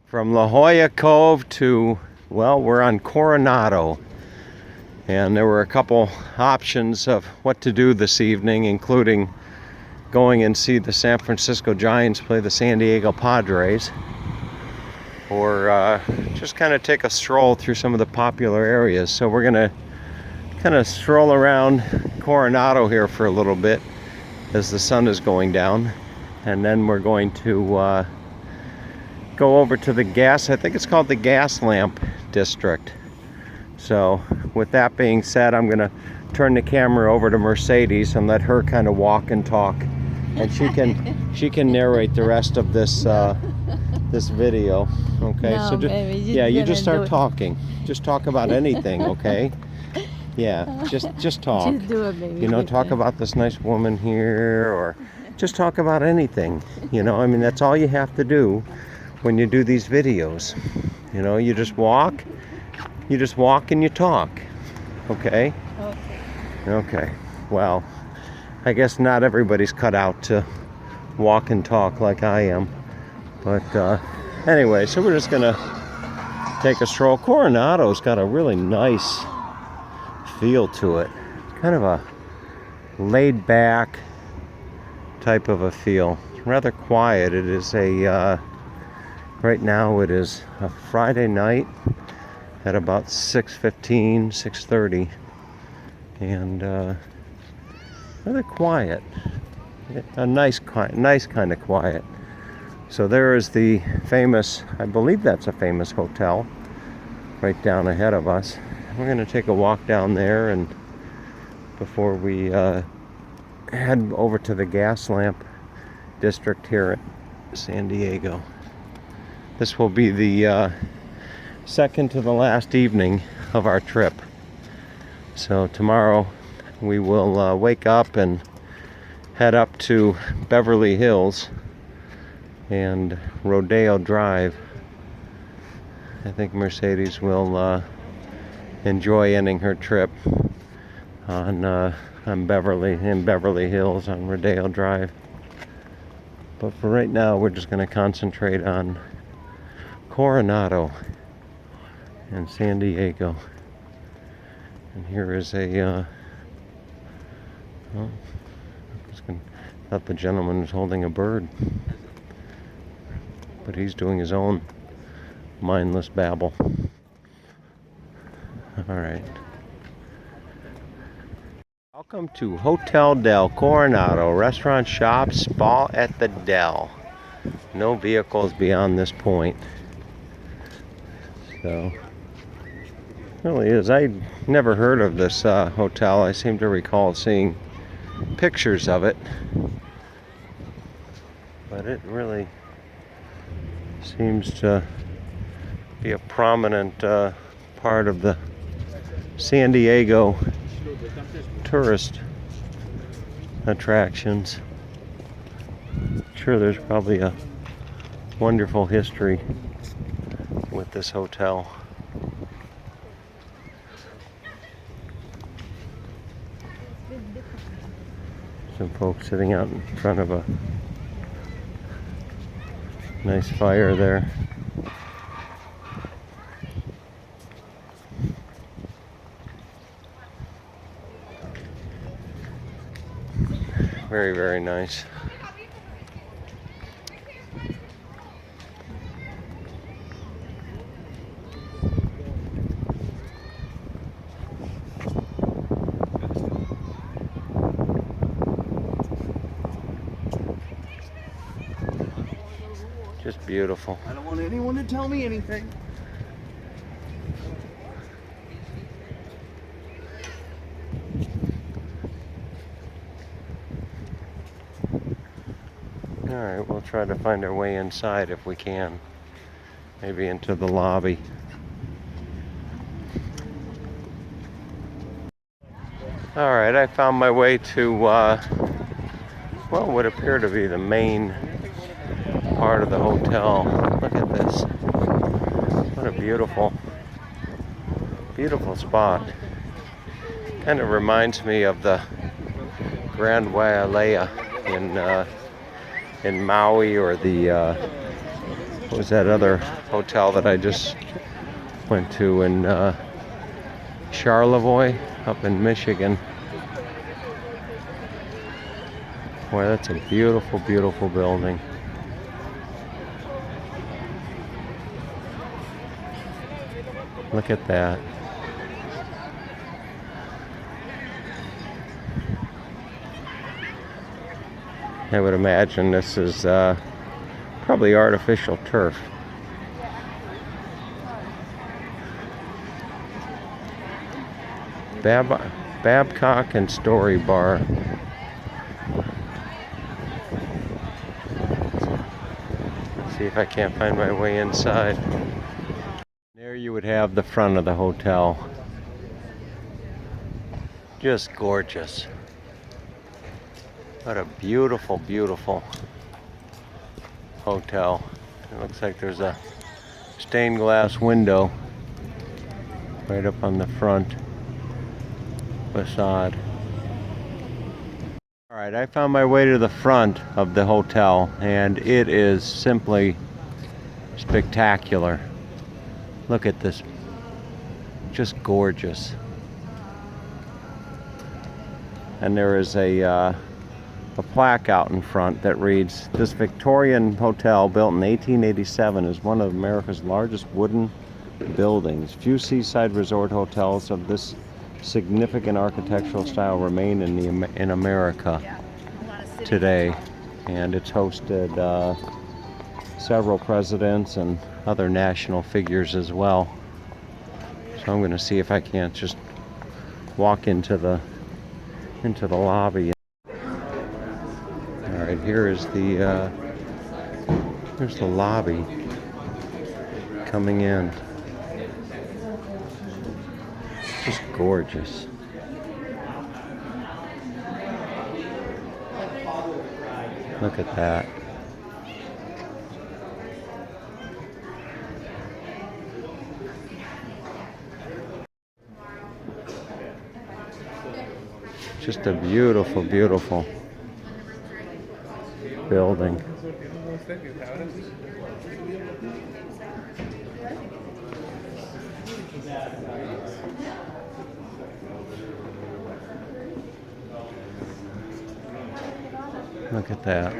From La Jolla Cove to, well, we're on Coronado. And there were a couple options of what to do this evening, including going and see the San Francisco Giants play the San Diego Padres, or just kind of take a stroll through some of the popular areas. So we're gonna kind of stroll around Coronado here for a little bit as the sun is going down, and then we're going to go over to the I think it's called the Gas Lamp District. So with that being said, I'm gonna turn the camera over to Mercedes and let her kind of walk and talk, and she can narrate the rest of this this video. Okay, no, so baby, you just start talking. Just talk about anything, okay? Yeah, just talk. Just do it, baby. You know, talk about this nice woman here, or just talk about anything. You know, I mean, that's all you have to do when you do these videos. You know, you just walk and you talk. Okay? Okay. Well, I guess not everybody's cut out to walk and talk like I am. But anyway, so we're just gonna take a stroll. Coronado's got a really nice feel to it. Kind of a laid back type of a feel. Rather quiet. It is a right now it is a Friday night at about 6:15, 6:30, and rather quiet. A nice kind of quiet. So there is the famous, I believe that's a famous hotel right down ahead of us. We're going to take a walk down there, and before we head over to the Gas Lamp District here at San Diego. This will be the second to the last evening of our trip. So tomorrow we will wake up and head up to Beverly Hills and Rodeo Drive. I think Mercedes will enjoy ending her trip on Beverly Hills on Rodeo Drive. But for right now, we're just going to concentrate on Coronado and San Diego. And here is a thought the gentleman was holding a bird, but he's doing his own mindless babble. All right. Welcome to Hotel del Coronado, restaurant, shop, spa at the Del. No vehicles beyond this point. So, really is. I never heard of this hotel. I seem to recall seeing pictures of it, but it really seems to be a prominent part of the San Diego tourist attractions. I'm sure there's probably a wonderful history with this hotel. Some folks sitting out in front of a nice fire there. Very, very nice. Just beautiful. I don't want anyone to tell me anything. Alright, we'll try to find our way inside if we can. Maybe into the lobby. Alright, I found my way to, well, what would appear to be the main part of the hotel. Look at this. What a beautiful, beautiful spot. Kind of reminds me of the Grand Wailea in Maui, or the What was that other hotel that I just went to in Charlevoix up in Michigan? Boy, that's a beautiful, beautiful building. Look at that. I would imagine this is probably artificial turf. Babcock and Story Bar. Let's see if I can't find my way inside. There you would have the front of the hotel. Just gorgeous. What a beautiful, beautiful hotel. It looks like there's a stained glass window right up on the front facade. Alright, I found my way to the front of the hotel, and it is simply spectacular. Look at this. Just gorgeous. And there is a plaque out in front that reads, "This Victorian hotel, built in 1887, is one of America's largest wooden buildings. Few seaside resort hotels of this significant architectural style remain in America today." And it's hosted several presidents and other national figures as well. So I'm going to see if I can't just walk into the lobby. All right, here is here's the lobby coming in. Just gorgeous. Look at that. Just a beautiful, beautiful building. Look at that.